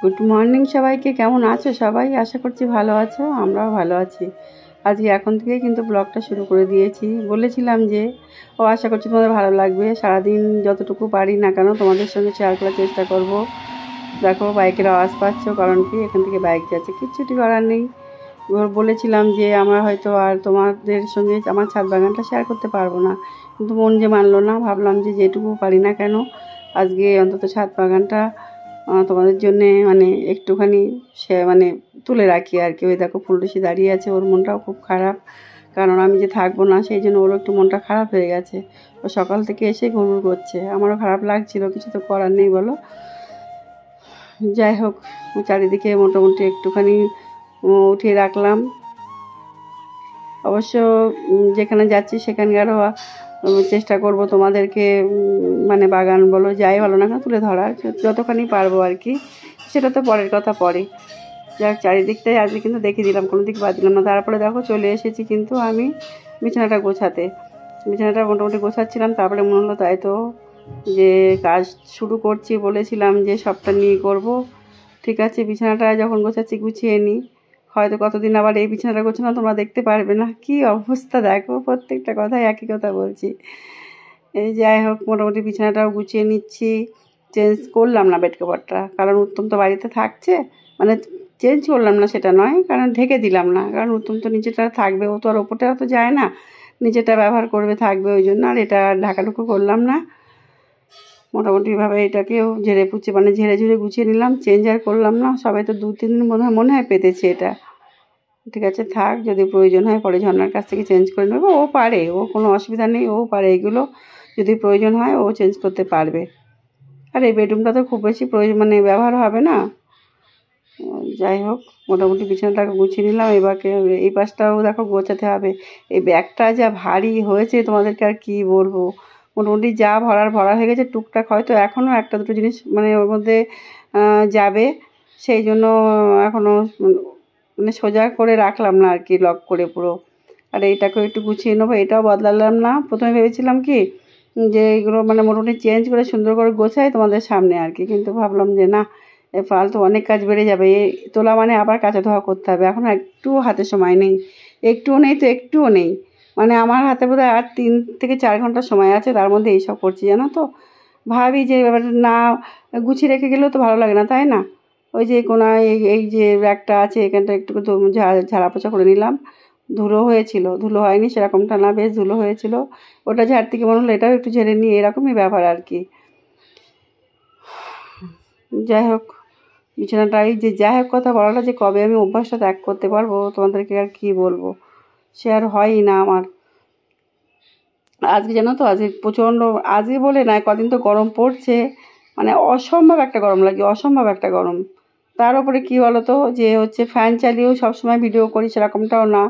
Good morning সবাইকে। কেমন আছো সবাই? আশা করছি ভালো আছো, আমরাও ভালো আছি। আজকে এখন থেকে কিন্তু ব্লগটা শুরু করে দিয়েছি। বলেছিলাম যে আশা করছি তোমাদের ভালো লাগবে। সারাদিন যতটুকু পারি না কেন তোমাদের সঙ্গে শেয়ার করার চেষ্টা করব। দেখো বাইকের আওয়াজ পাচ্ছ, কারণ কি এখান থেকে বাইক যাচ্ছে, কিচ্ছুটি করার নেই। বলেছিলাম যে আমরা হয়তো আর তোমাদের সঙ্গে আমার ছাদ বাগানটা শেয়ার করতে পারবো না, কিন্তু মন যে মানলো না। ভাবলাম যে যেটুকু পারি না কেন আজকে অন্তত ছাদ বাগানটা তোমাদের জন্যে মানে একটুখানি সে মানে তুলে রাখি আর কি। ওই দেখো ফুলটুসি দাঁড়িয়ে আছে, ওর মনটাও খুব খারাপ, কারণ আমি যে থাকবো না সেই জন্য ওরও একটু মনটা খারাপ হয়ে গেছে। ও সকাল থেকে এসে ঘুরঘুর করছে, আমারও খারাপ লাগছিল, কিছু তো করার নেই বলো। যাই হোক, চারিদিকে মোটামুটি একটুখানি উঠিয়ে রাখলাম। অবশ্য যেখানে যাচ্ছি সেখানকারও চেষ্টা করব তোমাদেরকে মানে বাগান বলো যাই বলো না কেন তুলে ধরার যতখানি পারবো আর কি। সেটা তো পরের কথা পরে। যাক, চারিদিকটাই আজকে কিন্তু দেখিয়ে দিলাম, কোনো দিক বাদ দিলাম না। তারপরে দেখো চলে এসেছি কিন্তু আমি বিছানাটা গোছাতে। বিছানাটা মোটামুটি গোছাচ্ছিলাম, তারপরে মনে হলো তাই তো যে কাজ শুরু করছি, বলেছিলাম যে সবটা নিয়ে করব। ঠিক আছে, বিছানাটা যখন গোছাচ্ছি গুছিয়ে নিই। হয়তো কতদিন আবার এই বিছানাটা গোছানো তোমরা দেখতে পারবে না। কি অবস্থা দেখো, প্রত্যেকটা কথায় একই কথা বলছি। এই যাই হোক, মোটামুটি বিছানাটাও গুছিয়ে নিচ্ছি। চেঞ্জ করলাম না বেড কভারটা, কারণ উত্তম তো বাড়িতে থাকছে। মানে চেঞ্জ করলাম না সেটা নয়, কারণ ঢেকে দিলাম না, কারণ উত্তম তো নিচেটা থাকবে, ও তো আর ওপরটা তো যায় না, নিচেটা ব্যবহার করবে থাকবে, ওই জন্য আর এটা ঢাকাঢুকো করলাম না। মোটামুটিভাবে এটাকেও ঝেড়ে পুছে মানে ঝেড়ে ঝুড়ে গুছিয়ে নিলাম, চেঞ্জ আর করলাম না। সবাই তো 2-3 দিন মনে হয় পেতেছে এটা। ঠিক আছে থাক, যদি প্রয়োজন হয় পরে ঝর্ণার কাছ থেকে চেঞ্জ করে নেবো। ও পারে, ও কোনো অসুবিধা নেই, ও পারে এগুলো। যদি প্রয়োজন হয় ও চেঞ্জ করতে পারবে। আর এই বেডরুমটা তো খুব বেশি প্রয়োজন মানে ব্যবহার হবে না। যাই হোক, মোটামুটি বিছানাটাকে গুছিয়ে নিলাম। এবারকে এই পাশটাও দেখো গোছাতে হবে। এই ব্যাগটা যা ভারী হয়েছে তোমাদেরকে আর কি বলবো। মোটামুটি যা ভরা হয়ে গেছে, টুকটাক হয়তো এখনও একটা দুটো জিনিস মানে ওর মধ্যে যাবে, সেই জন্য এখনও মানে সোজা করে রাখলাম না আর কি, লক করে পুরো। আর এইটাকেও একটু গুছিয়ে নেবো, এটাও বদলালাম না। প্রথমে ভেবেছিলাম কি যে এগুলো মানে মোটামুটি চেঞ্জ করে সুন্দর করে গোছাই তোমাদের সামনে আর কি, কিন্তু ভাবলাম যে না, ফালতু অনেক কাজ বেড়ে যাবে। এই তোলা মানে আবার কাচা ধোয়া করতে হবে, এখন একটুও হাতে সময় নেই। একটুও নেই তো একটুও নেই, মানে আমার হাতে বোধহয় আর 3 থেকে 4 ঘন্টা সময় আছে, তার মধ্যে এইসব করছি জানো তো। ভাবি যে ব্যাপারটা না গুছিয়ে রেখে গেলেও তো ভালো লাগে না, তাই না? ওই যে কোনায় এই যে র্যাকটা আছে এখানটা একটু ঝাড়া পোছা করে নিলাম। ধুলো হয়েছিল, ধুলো হয়নি সেরকমটা না, বেশ ধুলো হয়েছিল। ওটা ঝাড় থেকে মনে হলো এটাও একটু ঝেড়ে নিই, এরকমই ব্যাপার আর কি। যাই হোক, বিছানাটাই যে যাই হোক, কথা বলাটা যে কবে আমি অভ্যাসটা ত্যাগ করতে পারবো তোমাদেরকে আর কি বলবো, সে আর হয়ই না আমার। আজকে জানো তো, আজকে প্রচণ্ড, আজকে বলে না কদিন তো গরম পড়ছে, মানে অসম্ভব একটা গরম লাগে, অসম্ভব একটা গরম। তার উপরে কী বলো তো, যে হচ্ছে ফ্যান চালিয়েও সবসময় ভিডিও করি সেরকমটাও না।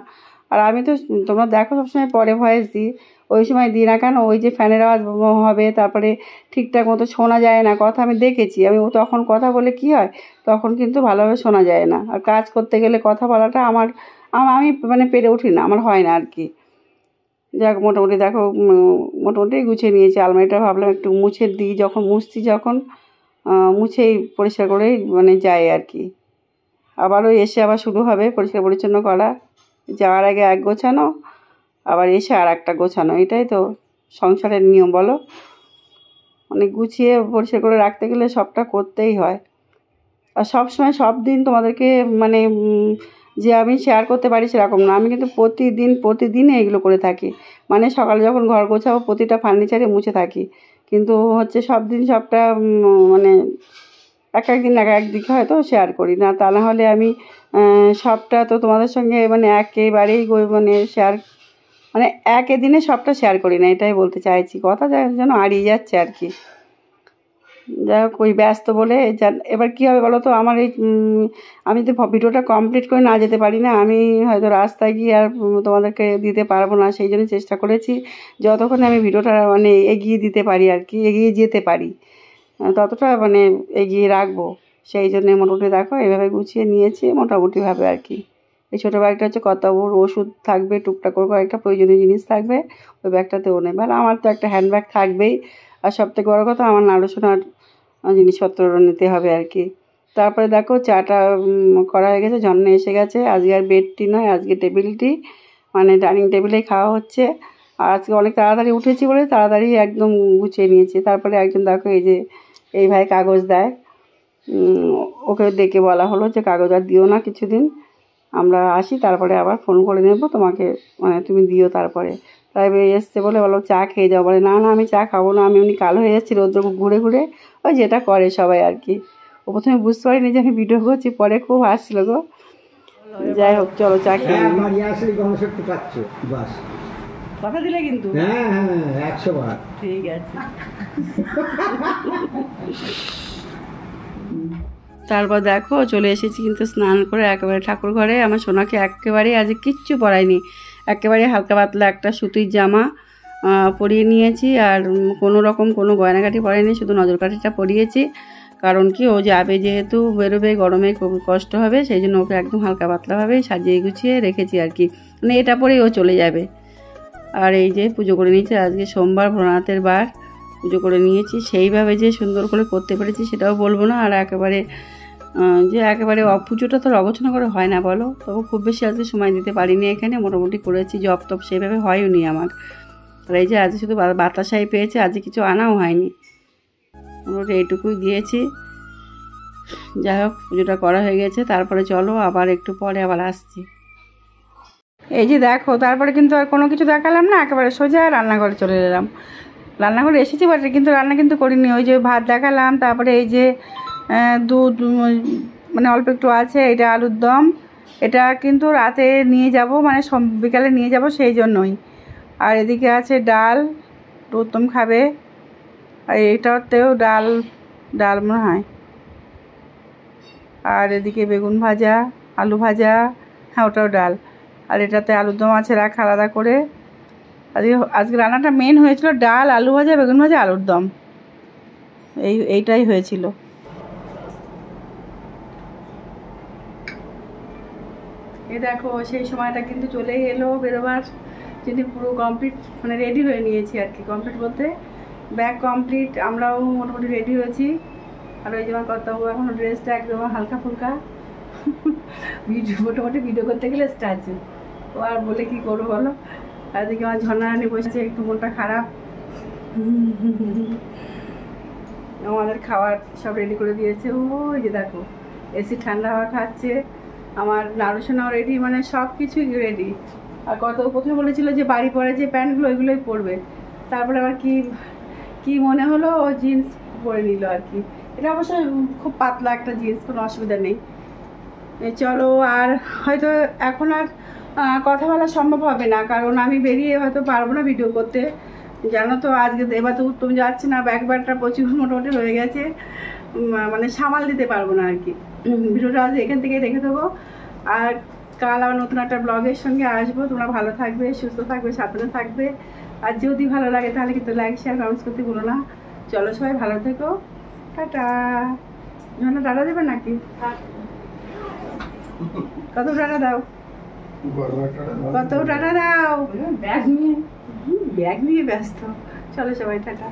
আর আমি তো তোমরা দেখো সবসময় পরে ভয়েস দিই, ওই সময় দিই না কেন, ওই যে ফ্যানের আওয়াজ হবে, তারপরে ঠিকঠাক মতো শোনা যায় না কথা। আমি দেখেছি, আমি তখন কথা বলে কি হয়, তখন কিন্তু ভালোভাবে শোনা যায় না। আর কাজ করতে গেলে কথা বলাটা আমি মানে পেরে উঠি না, আমার হয় না আর কি। যাক, মোটামুটি দেখো মোটামুটি গুছিয়ে নিয়েছি আলমারিটা। ভাবলাম একটু মুছে দিই, যখন মুছছি যখন মুছেই পরিষ্কার করেই মানে যাই আর কি। আবারও এসে আবার শুরু হবে পরিষ্কার পরিচ্ছন্ন করা। যাওয়ার আগে এক গোছানো, আবার এসে আর একটা গোছানো, এটাই তো সংসারের নিয়ম বলো। মানে গুছিয়ে পরিষ্কার করে রাখতে গেলে সবটা করতেই হয়। আর সবসময় সব দিন তোমাদেরকে মানে যে আমি শেয়ার করতে পারি সেরকম না, আমি কিন্তু প্রতিদিনে এগুলো করে থাকি। মানে সকালে যখন ঘর গোছাবো প্রতিটা ফার্নিচারে মুছে থাকি, কিন্তু হচ্ছে সব দিন সবটা মানে এক একদিন এক একদিকে হয়তো শেয়ার করি না। তা না হলে আমি সবটা তো তোমাদের সঙ্গে মানে একেবারেই মানে শেয়ার মানে একে দিনে সবটা শেয়ার করি না, এটাই বলতে চাইছি। কথা যেন হারিয়ে যাচ্ছে আর কি। যাই হোক, ওই ব্যস্ত বলে এবার কী হবে বলো তো, আমার এই আমি তো ভিডিওটা কমপ্লিট করে না যেতে পারি না, আমি হয়তো রাস্তায় গিয়ে আর তোমাদেরকে দিতে পারবো না। সেই জন্য চেষ্টা করেছি যতক্ষণে আমি ভিডিওটা মানে এগিয়ে দিতে পারি আর কি, এগিয়ে যেতে পারি ততটা মানে এগিয়ে রাখবো। সেই জন্যে মোটামুটি দেখো এভাবে গুছিয়ে নিয়েছি মোটামুটিভাবে আর কি। এই ছোটো ব্যাগটা হচ্ছে কর্তাবুর ওষুধ থাকবে, টুকটাক করে কয়েকটা প্রয়োজনীয় জিনিস থাকবে, ওই ব্যাগটাতেও নেবে। আর আমার তো একটা হ্যান্ডব্যাগ থাকবেই। আর সবথেকে বড়ো কথা, আমার নাড়ুসোনার জিনিসপত্র নিতে হবে আর কি। তারপরে দেখো চাটা করা হয়ে গেছে, ঝর্ণা এসে গেছে। আজকে আর বেডটি নয়, আজকে টেবিলটি, মানে ডাইনিং টেবিলেই খাওয়া হচ্ছে। আর আজকে অনেক তাড়াতাড়ি উঠেছি বলে তাড়াতাড়ি একদম গুছিয়ে নিয়েছি। তারপরে একজন দেখো এই যে এই ভাই কাগজ দেয়, ওকে ডেকে বলা হলো যে কাগজ আর দিও না কিছুদিন, আমরা আসি তারপরে আবার ফোন করে নেব তোমাকে, মানে তুমি দিও তারপরে। তাই এসছে বলে বলো চা খেয়ে যাও, বলে না না আমি চা খাবো না, আমি এমনি কালো হয়ে যাচ্ছি রৌদ্র ঘুরে ঘুরে, ওই যেটা করে সবাই আর কি। ও প্রথমে বুঝতে পারিনি যে আমি ভিডিও করছি, পরে খুব হাসছিল গো। যাই হোক চলো চা খেয়ে কথা দিলে কিন্তু। হ্যাঁ 100 বার। ঠিক আছে। তারপর দেখো চলে এসেছি কিন্তু স্নান করে একেবারে ঠাকুর ঘরে। আমার সোনাকে একেবারেই আজ কিচ্ছু পরাইনি, একেবারে হালকা পাতলা একটা সুতির জামা পরিয়ে নিয়েছি, আর কোনো রকম কোনো গয়নাগাটি পরাইনি, শুধু নজরকাঠিটা পরিয়েছি। কারণ কি ও যাবে যেহেতু, বেরোবে, গরমে খুব কষ্ট হবে, সেই জন্য ওকে একদম হালকা পাতলাভাবে সাজিয়ে গুছিয়ে রেখেছি আর কি, মানে এটা পরেই ও চলে যাবে। আর এই যে পুজো করে নিয়েছি, আজকে সোমবার ভোলানাথের বার, পুজো করে নিয়েছি। সেইভাবে যে সুন্দর করে করতে পেরেছি সেটাও বলবো না, আর একেবারে যে একেবারে পুজোটা তো অগোছনা করে হয় না বলো, তবু খুব বেশি আজকে সময় দিতে পারিনি এখানে, মোটামুটি করেছি, জব টপ সেইভাবে হয়ও নি আমার। আর এই যে আজকে শুধু বাতাসাই পেয়েছে, আজকে কিছু আনাও হয়নি, মোটামুটি এইটুকুই দিয়েছি। যাই হোক পুজোটা করা হয়ে গেছে, তারপরে চলো আবার একটু পরে আবার আসছি। এই যে দেখো তারপরে কিন্তু আর কোনো কিছু দেখালাম না, একেবারে সোজা রান্নাঘরে চলে এলাম। রান্নাঘরে এসেছি বাট কিন্তু রান্না কিন্তু করিনি, ওই যে ভাত দেখালাম, তারপরে এই যে দুধ মানে অল্প একটু আছে, এটা আলুর দম, এটা কিন্তু রাতে নিয়ে যাব, মানে বিকালে নিয়ে যাব সেই জন্যই। আর এদিকে আছে ডাল, উত্তম খাবে, আর এইটাতেও ডাল মনে হয়। আর এদিকে বেগুন ভাজা, আলু ভাজা, হ্যাঁ ওটাও ডাল। আর এটাতে আলুর দম আছে রাখা আলাদা করে। আজকে রান্নাটা মেন হয়েছিল ডাল, আলু ভাজা, বেগুন ভাজা, আলুর দম, এইটাই হয়েছিল। এই দেখো সেই সময়টা কিন্তু চলেই এলো বেরোবার, যদি পুরো কমপ্লিট মানে রেডি হয়ে নিয়েছি আর কি, কমপ্লিট বলতে ব্যাগ কমপ্লিট, আমরাও মোটামুটি রেডি হয়েছি। আর ওই যেমন কর্তাবু এখনও ড্রেসটা একদম হালকা ফুলকা, মোটামুটি ভিডিও করতে গেলে স্ট্যাচু, ও আর বলে কী করবো বলো। আর এদিকে আমার ঝর্ণারানি বসেছে, একটু মনটা খারাপ। আমাদের খাবার সব রেডি করে দিয়েছে, ওই যে দেখো এসি ঠান্ডা হাওয়া খাচ্ছে, আমার নাড়ুসোনাও রেডি, মানে সব কিছুই রেডি। আর কত প্রথমে বলেছিল যে বাড়ি পরে যে প্যান্টগুলো ওইগুলোই পরবে, তারপরে আবার কি মনে হলো ও জিন্স পরে নিল আর কি। এটা অবশ্য খুব পাতলা একটা জিন্স, কোনো অসুবিধা নেই। চলো, আর হয়তো এখন আর কথা বলা সম্ভব হবে না, কারণ আমি বেরিয়ে হয়তো পারবো না ভিডিও করতে, জানো তো। আজকে এবার তো উত্তম যাচ্ছে না, ব্যাগটা প্রচুর মোটামুটি হয়ে গেছে, মানে সামাল দিতে পারবো না আর কি। ভিডিওটা আজ এখান থেকে রেখে দেবো, আর কাল আবার নতুন একটা ব্লগের সঙ্গে আসবো। তোমরা ভালো থাকবে, সুস্থ থাকবে, সাবধানে থাকবে, আর যদি ভালো লাগে তাহলে কিন্তু লাইক শেয়ার কমেন্টস করতে ভুলো না। চলো সবাই ভালো থেকো, টাটা। জন্য টাটা দেবে নাকি? কত টাটা দাও, কত টাটা দাও, ব্যাগ নিয়ে ব্যস্ত। চলো সবাই টাটা।